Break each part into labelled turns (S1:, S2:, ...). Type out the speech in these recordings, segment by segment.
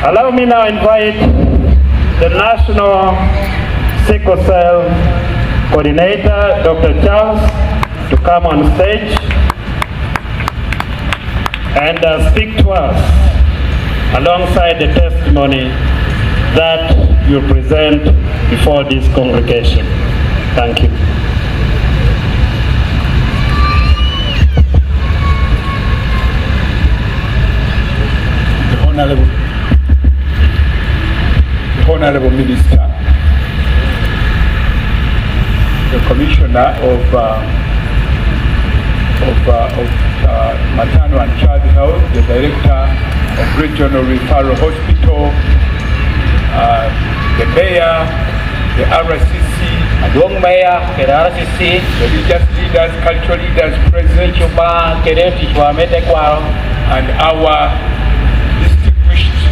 S1: Allow me now invite the National Sickle Cell Coordinator, Dr. Charles, to come on stage and speak to us alongside the testimony that you present before this congregation. Thank you.
S2: The Honorable Minister, the Commissioner of Maternal and Child Health, the Director of Regional Referral Hospital, the Mayor, the RCC,
S3: Adong Mayor, the RCC,
S2: the religious leaders, cultural leaders present, and our distinguished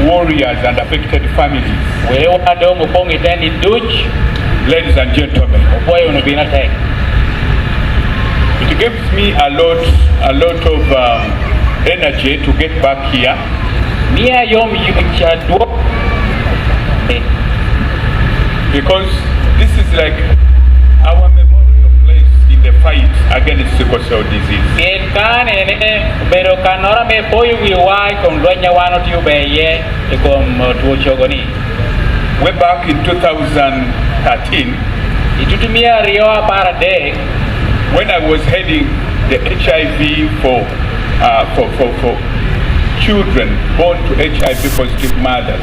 S2: warriors and affected families. Ladies and gentlemen, it gives me a lot of energy to get back here. Because this is like our memorial place in the fight against sickle cell disease. Way back in 2013, when I was heading the HIV for children born to HIV positive mothers.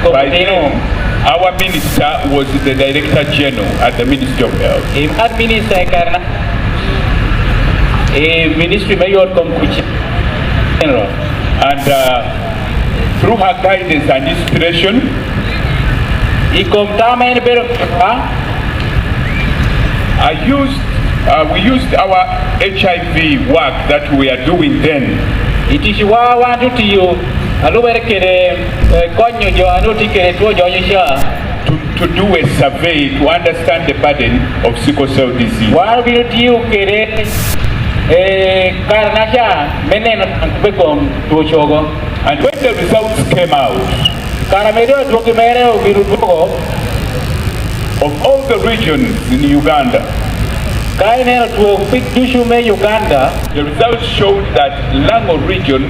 S2: By then, our minister was the Director General at the Ministry of Health. And through her guidance and inspiration, we used our HIV work that we are doing then to do a survey to understand the burden of sickle cell disease. And when the results came out, of all the regions in Uganda, the results showed that Lango region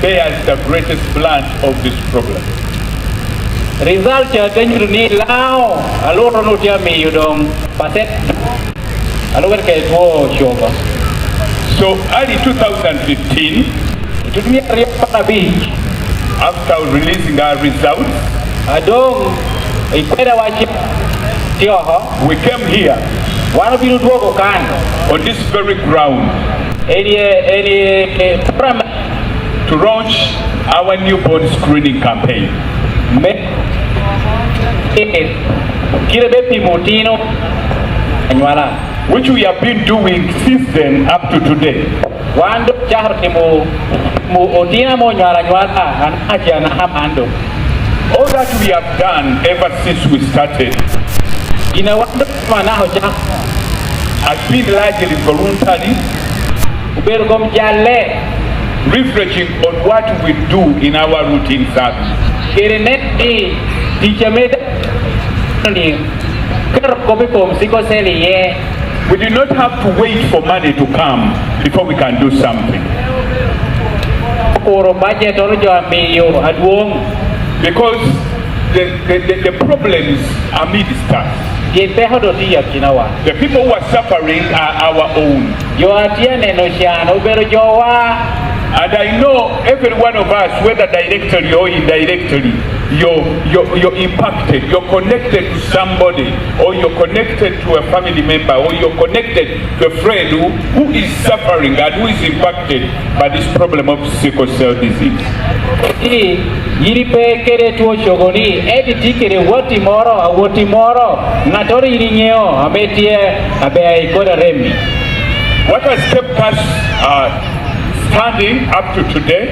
S2: bears the greatest brunt of this problem. So early 2015, after releasing our results, we came here on this very ground to launch our newborn screening campaign, which we have been doing since then up to today. All that we have done ever since we started has been largely voluntary, reflecting on what we do in our routine service. We do not have to wait for money to come before we can do something. Because the problems are amidst us. The people who are suffering are our own. And I know every one of us, whether directly or indirectly, you're impacted, you're connected to somebody, or you're connected to a family member, or you're connected to a friend who is suffering and who is impacted by this problem of sickle cell disease. What has kept us standing up to today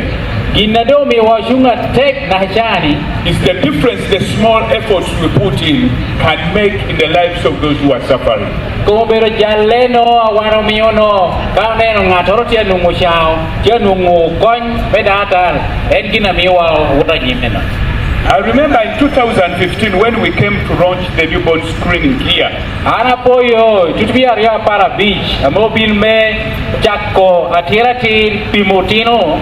S3: Ginado mi washunga tek na chani.
S2: It's the difference the small efforts we put in can make in the lives of those who are suffering.
S3: Como pero jaleno awaro miono kauneno ngatoro tia nungu chao tia nungu kony bedata en gina miwa wura jimeno.
S2: I remember in 2015 when we came to launch the newborn screening here.
S3: Ana poyo tutbia ria para beach amobil me chakko atiratin pimotino.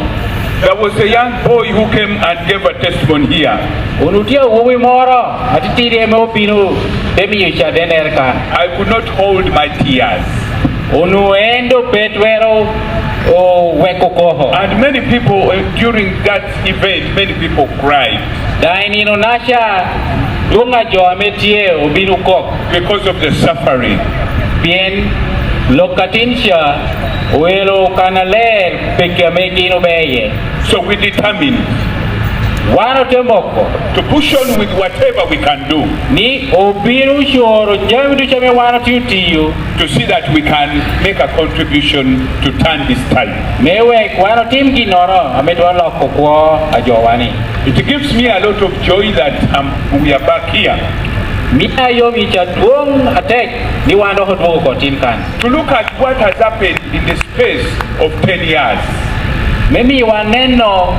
S2: There was a young boy who came and gave a testimony here.
S3: Unutia uwi moro atitiri me opinu demi yucha denerka.
S2: I could not hold my tears.
S3: Unuendo petwero o weko koho.
S2: And many people during that event, many people cried.
S3: Daini no nasha lunga jo ametie obinu kok
S2: because of the suffering.
S3: Bien lokatinsha welo kanaler pekame no beye.
S2: So we determined
S3: wano temoko
S2: to push on with whatever we can do.
S3: Ni obinu shoro jamidu chame wano tiyo
S2: to see that we can make a contribution to turn this tide.
S3: Mewe wano tim ginoro ametwa loko kwa ajowani.
S2: It gives me a lot of joy that we are back here.
S3: Mia yomi chatuong atek ni wano hotuo kotinkan.
S2: To look at what has happened in the space of 10 years.
S3: Memi waneno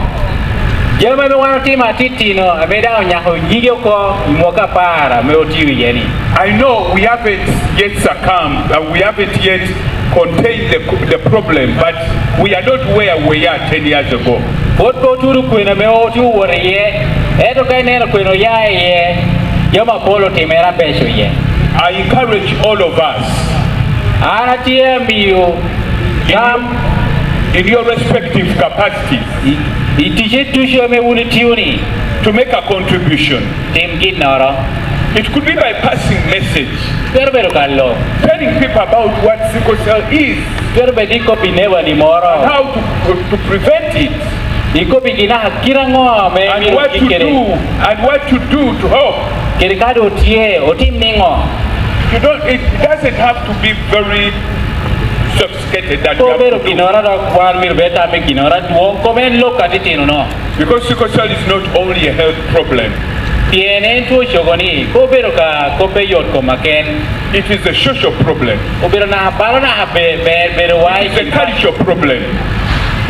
S3: Jema me wano tima titino abeda onyaho nyige ko mwoka para me otiwi yeni.
S2: I know we haven't yet succumbed, we haven't yet contained the problem, but we are not where we are 10 years ago.
S3: Potpo turu kwena me oti wore ye, eto kaineno kweno yae ye, joma polo timera pesho ye.
S2: I encourage all of us
S3: Anatia miyo
S2: in your respective capacities to make a contribution. It could be by passing message, telling people about what sickle cell is, and how to prevent it, and what to do to help. It doesn't have to be very sophisticated that you have to do. Because sickle cell is not only a health problem. It is a social problem. It's a cultural problem.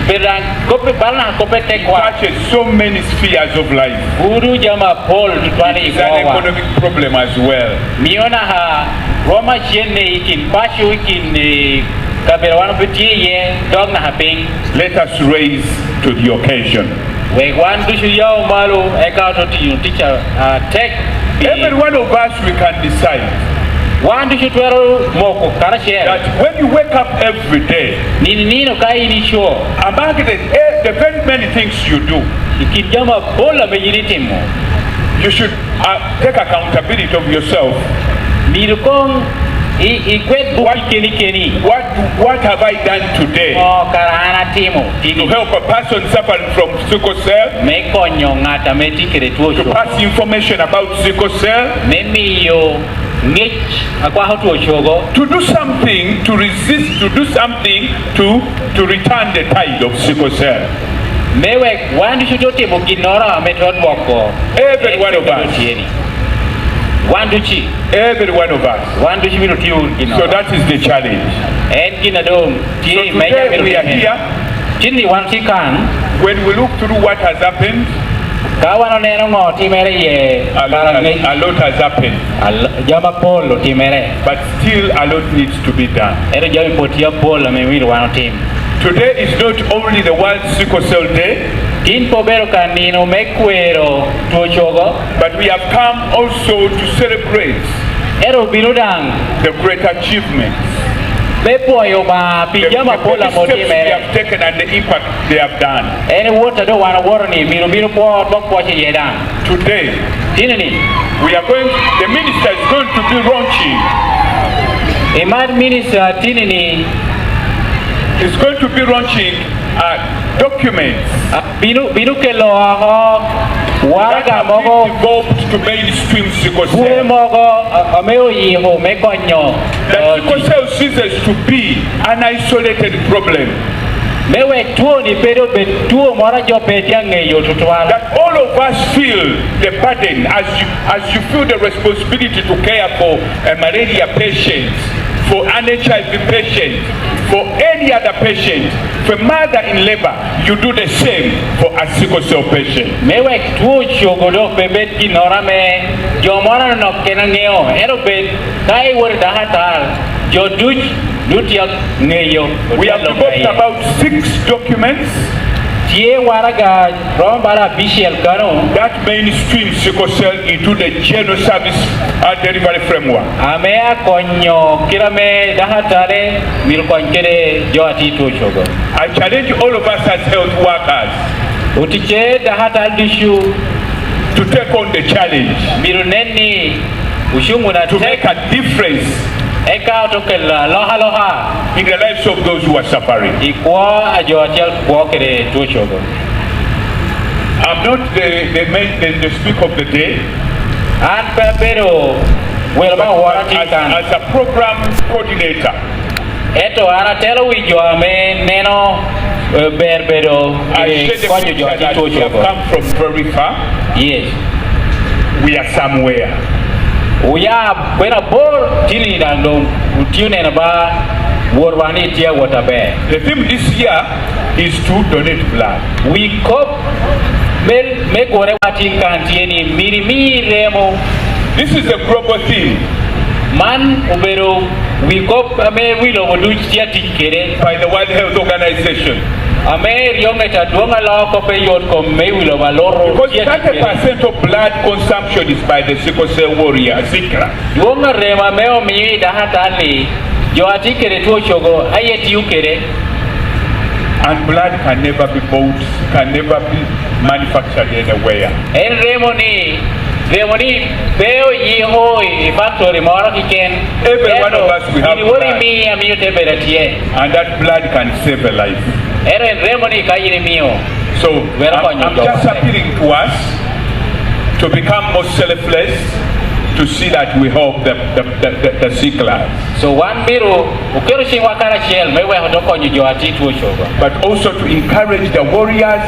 S2: It touches so many spheres of life. It's an economic problem as well. Let us raise to the occasion. Every one of us, we can decide that when you wake up every day, among the very many things you do, you should take accountability of yourself. What have I done today to help a person suffering from sickle cell, to pass information about sickle cell, to do something to resist, to do something to return the tide of sickle cell. Every one of us. Every one of us. So that is the challenge. So today we are here. When we look through what has happened, a lot has happened. But still a lot needs to be done. Today is not only the World Sickle Cell Day, but we have come also to celebrate the great achievements, the steps they have taken and the impact they have done. Today, the minister is going to be launching. Is going to be launching documents that have been developed to mainstream sickle cell. That sickle cell ceases to be an isolated problem.
S3: mewe tuo ni bedo be tuo mora jo petia ng'eyo tutwala.
S2: That all of us feel the burden as you feel the responsibility to care for malaria patients, for an HIV patient, for any other patient, for mother in labor, you do the same for a sickle cell patient.
S3: Mewe tuo chogodo bebet kinora me jo mora no kenangeo ero bet kai wor dahatal jo dutia ng'eyo.
S2: We have developed about 6 documents
S3: that
S2: mainstream sickle cell into the general service delivery framework.
S3: I
S2: challenge all of us as health workers to take on the challenge to make a difference in the lives of those who are suffering. I'm not the speaker of the day. As a program coordinator, I share the message that we have come from very far.
S3: Yes.
S2: We are somewhere.
S3: We are tini dangdom utune na ba worwani tia watabe.
S2: The theme this year is to donate blood.
S3: We cope make whatever thing kantieni miri remo.
S2: This is a global theme.
S3: Man ubero we cope ame we lo wodu tia tikere
S2: by the World Health Organization.
S3: Because 30%
S2: of blood consumption is by the sickle cell warrior, Zikra. And blood can never be bought, can never be manufactured anywhere.
S3: Every one
S2: of us we have blood. And that blood can save a life. So I'm just appealing to us to become more selfless, to see that we help the sick lives.
S3: So one biro
S2: but also to encourage the warriors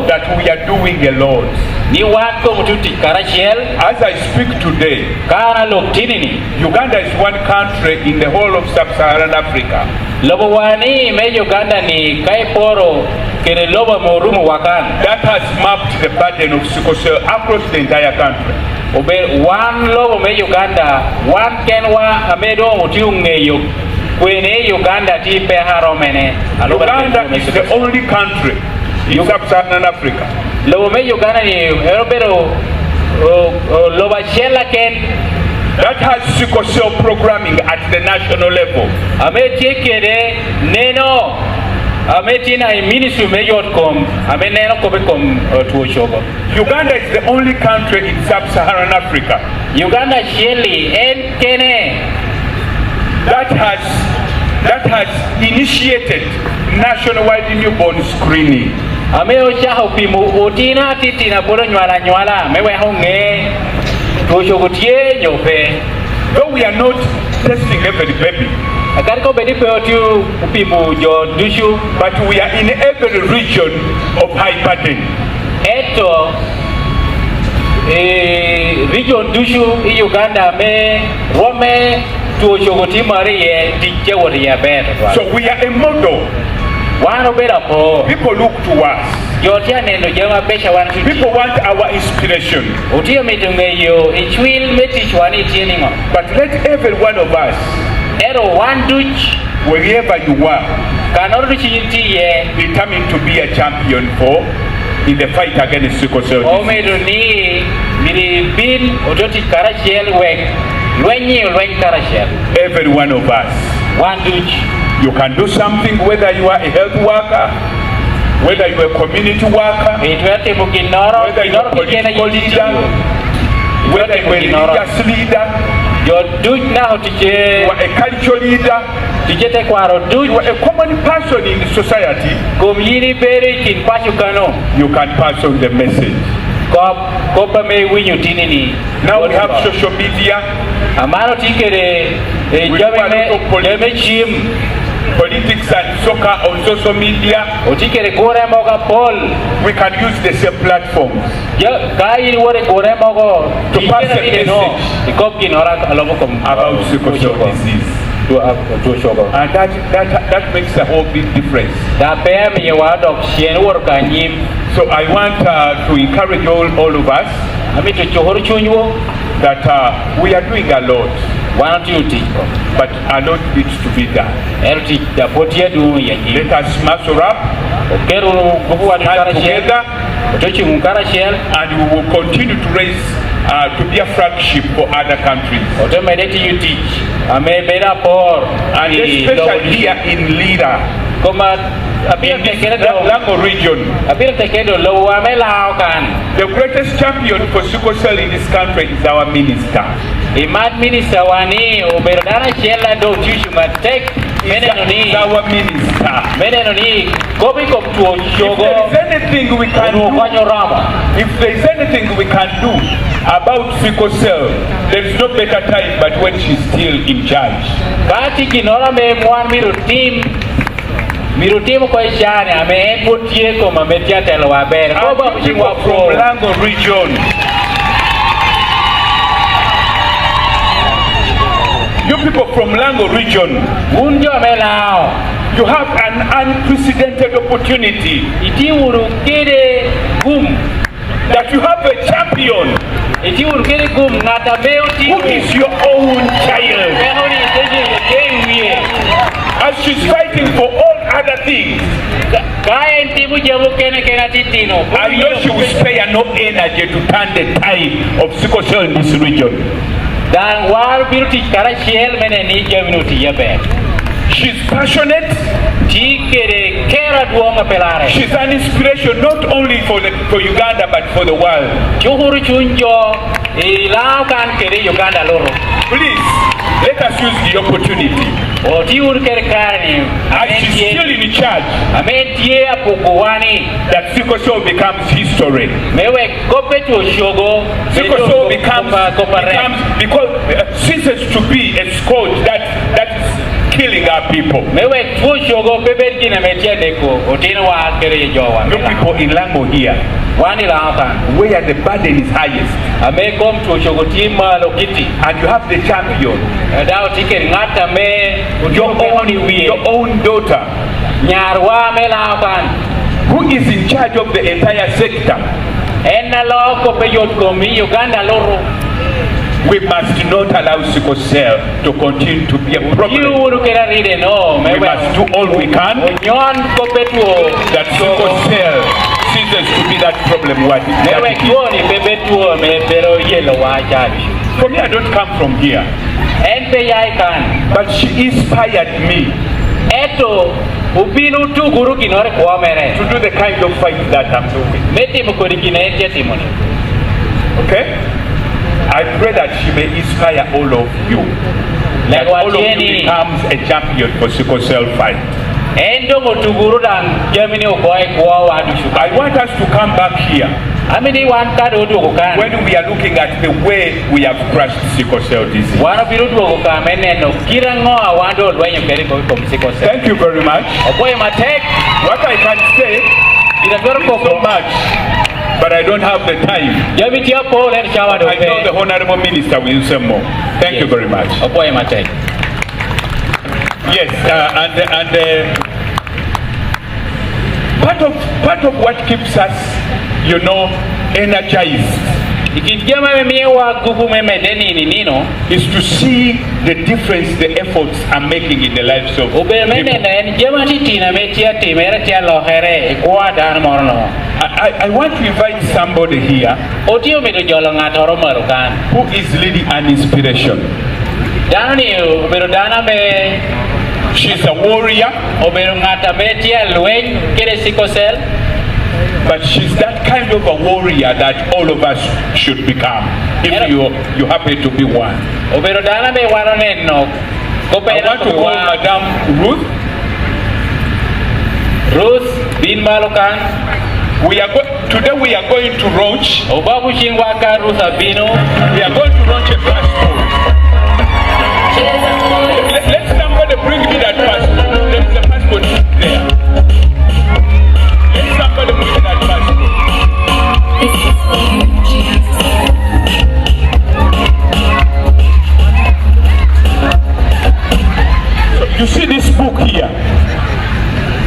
S3: that
S2: we are doing a lot. As I speak today, Uganda is one country in the whole of sub-Saharan Africa that has mapped the burden of sickle cell across the entire country. Uganda is the only country in sub-Saharan Africa that has sickle cell programming at the national level. Uganda is the only country in sub-Saharan Africa that has initiated nationwide newborn screening. Though we are not testing every baby, but we are in every region of high burden.
S3: Region Dushu in Uganda
S2: So we are a model. People look to us. People want our inspiration. But let every one of us, wherever you are, determined to be a champion in the fight against sickle cell disease. Every one of us, you can do something, whether you are a health worker, whether you are a community worker, whether you are a political leader, whether you are a religious leader, you are a cultural leader, you are a common person in society, you can pass on the message. Now we have social media. politics and soccer on social media,
S3: Utikere gore moga pol.
S2: we can use the same platforms
S3: Kai wore gore mogo.
S2: to pass a message
S3: Ikopki nora alomokom
S2: about sickle cell disease.
S3: To shogo.
S2: And that makes a whole big difference.
S3: Da pem ye wadok sien worka nyim.
S2: So I want to encourage all of us
S3: Ami to chohor chunyo.
S2: that we are doing a lot,
S3: One to teach.
S2: but a lot needs to be done.
S3: Erti da potia du yanyi.
S2: Let us muscle up,
S3: Keru gubu wa
S2: stand
S3: dikara shel.
S2: together,
S3: Otochi mukara shel.
S2: and we will continue to raise, to be a flagship for other countries.
S3: Otomedeti you teach. Ame beda por.
S2: And especially here in Lira,
S3: Koma apir
S2: in this
S3: tekedo.
S2: Lango region,
S3: Apir tekedo lo wa me lao kan.
S2: the greatest champion for sickle cell in this country is our minister.
S3: Imad minister wani uberdana shela do tishu matek. Meneno ni.
S2: Is our minister.
S3: Meneno ni. Kobi kop tuo
S2: If
S3: shogo.
S2: there is anything we can do,
S3: Kwanyo rama.
S2: if there is anything we can do about sickle cell, there is no better time but when she's still in charge.
S3: Kati kinora me mwan mirutim ko ishane ame putie ko mametia telo waber. Ko ba
S2: And people
S3: mshingwa
S2: from
S3: pro.
S2: Lango region, you people from Lango region,
S3: Unjo melao.
S2: you have an unprecedented opportunity
S3: Iti uru kere gum.
S2: that you have a champion
S3: Iti uru kere gum ngata meo ti.
S2: who is your own child.
S3: Menoni teje ye
S2: As she's fighting for all other things,
S3: Kaya intimu jamu kene kena titino.
S2: I know she will spare no energy to turn the tide of sickle cell in this region.
S3: Dan war biruti kara shel mene ni jamuti yabe.
S2: She's passionate.
S3: Ti kere kera duonga pelare.
S2: She's an inspiration not only for Uganda but for the world.
S3: Chuhuru chunjo ilao kan kere Uganda loro.
S2: Please, let us use the opportunity.
S3: O ti uru kere karani.
S2: As she's still in charge,
S3: Amentie apukuwani.
S2: that sickle cell becomes history.
S3: Mewe kope tu shogo.
S2: Sickle cell becomes because ceases to be a scourge that's killing our people.
S3: Mewe tu shogo pepe kina metia deko. Otino wa kere jowa.
S2: You people in Lango here,
S3: Wani lao kan.
S2: where the burden is highest,
S3: Ame kom tu shogo tima lokiti.
S2: and you have the champion,
S3: Dao tikeri ngata me.
S2: your own daughter,
S3: Nyarwa me lao kan.
S2: who is in charge of the entire sector.
S3: Enna lo ko pe yot ko mi Uganda loro.
S2: We must not allow sickle cell to continue to be a problem.
S3: Uru kera ride no.
S2: We must do all we can
S3: Onyon ko pe tuo.
S2: that sickle cell ceases to be that problem. What it
S3: Mewe
S2: is.
S3: tuo ni pepe tuo me pero yelo wa chali.
S2: For me, I don't come from here,
S3: Enpe yai kan.
S2: but she inspired me
S3: Eto upinu tu guru kinore kwa mere.
S2: to do the kind of fight that I'm doing.
S3: Meti mukuri kinetia timoni.
S2: Okay? I pray that she may inspire all of you. That all of you becomes a champion for sickle cell fight.
S3: Endo mutuguru dan Germany ukoi kwa wadu shuka.
S2: I want us to come back here
S3: Amini wan kado udu kukan.
S2: when we are looking at the way we have crushed sickle cell disease.
S3: Wana biru tu kukan meneno kira ngoa wando lwenyo keri kwa msiko se.
S2: Thank you very much.
S3: Okoye matek.
S2: What I can say
S3: Ina biru
S2: is so much, but I don't have the time.
S3: Jami tia po len shawa do
S2: I know the
S3: pe.
S2: Honorable Minister will say more. Thank you very much.
S3: Okoye matek.
S2: Yes, and part of what keeps us, energized
S3: Ikijama mimi wa gugu meme deni ni nino.
S2: is to see the difference the efforts are making in the lives of
S3: Ube mene
S2: people.
S3: na en jama titi na metia timera tia lohere kwa dan morno.
S2: I want to invite somebody here
S3: Otio me do jolo ngatoro marukan.
S2: who is really an inspiration.
S3: Dana ni ubero dana me.
S2: She's a warrior,
S3: Obero ngata metia lwen kere sickle cell.
S2: but she's that kind of a warrior that all of us should become, if you happen to be one.
S3: Obero dana me wano no.
S2: I want to call Madam Ruth.
S3: Ruth bin Malukan.
S2: Today we are going to launch.
S3: Obabu shingwa ka Ruth abino.
S2: We are going to launch a passport. Let somebody bring me that passport.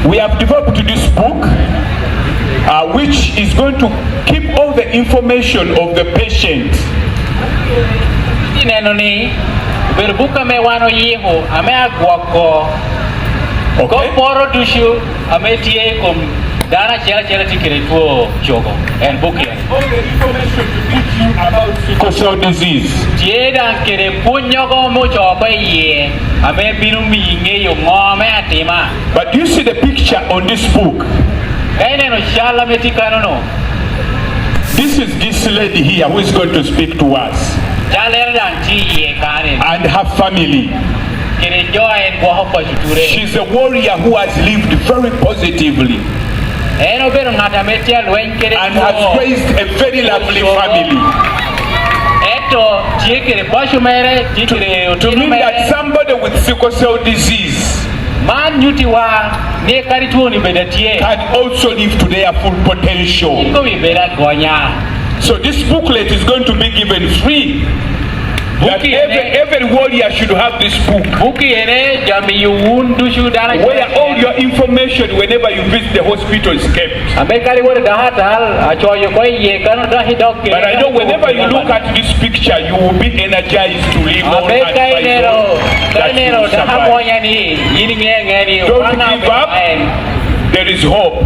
S2: We have developed this book, which is going to keep all the information of the patient.
S3: Berbuka mewano yiho ame agwako ko poro dushu ame tie kom dana chela tikire tuo jogo and book here
S2: All the information to teach you about sickle cell disease.
S3: tie dan kere punyogo mo choba ye ame binu mi ngeyo ngome atima.
S2: But do you see the picture on this book?
S3: Kaine no shala metikano no.
S2: This is this lady here who is going to speak to us. And her family. She's a warrior who has lived very positively and has raised a very lovely family. To mean that somebody with sickle cell disease can also live to their full potential. So this booklet is going to be given free. That every warrior should have this book. Where all your information whenever you visit the hospital is kept. But I know whenever you look at this picture, you will be energized to live on and fight that you will survive. Don't give up. There is hope.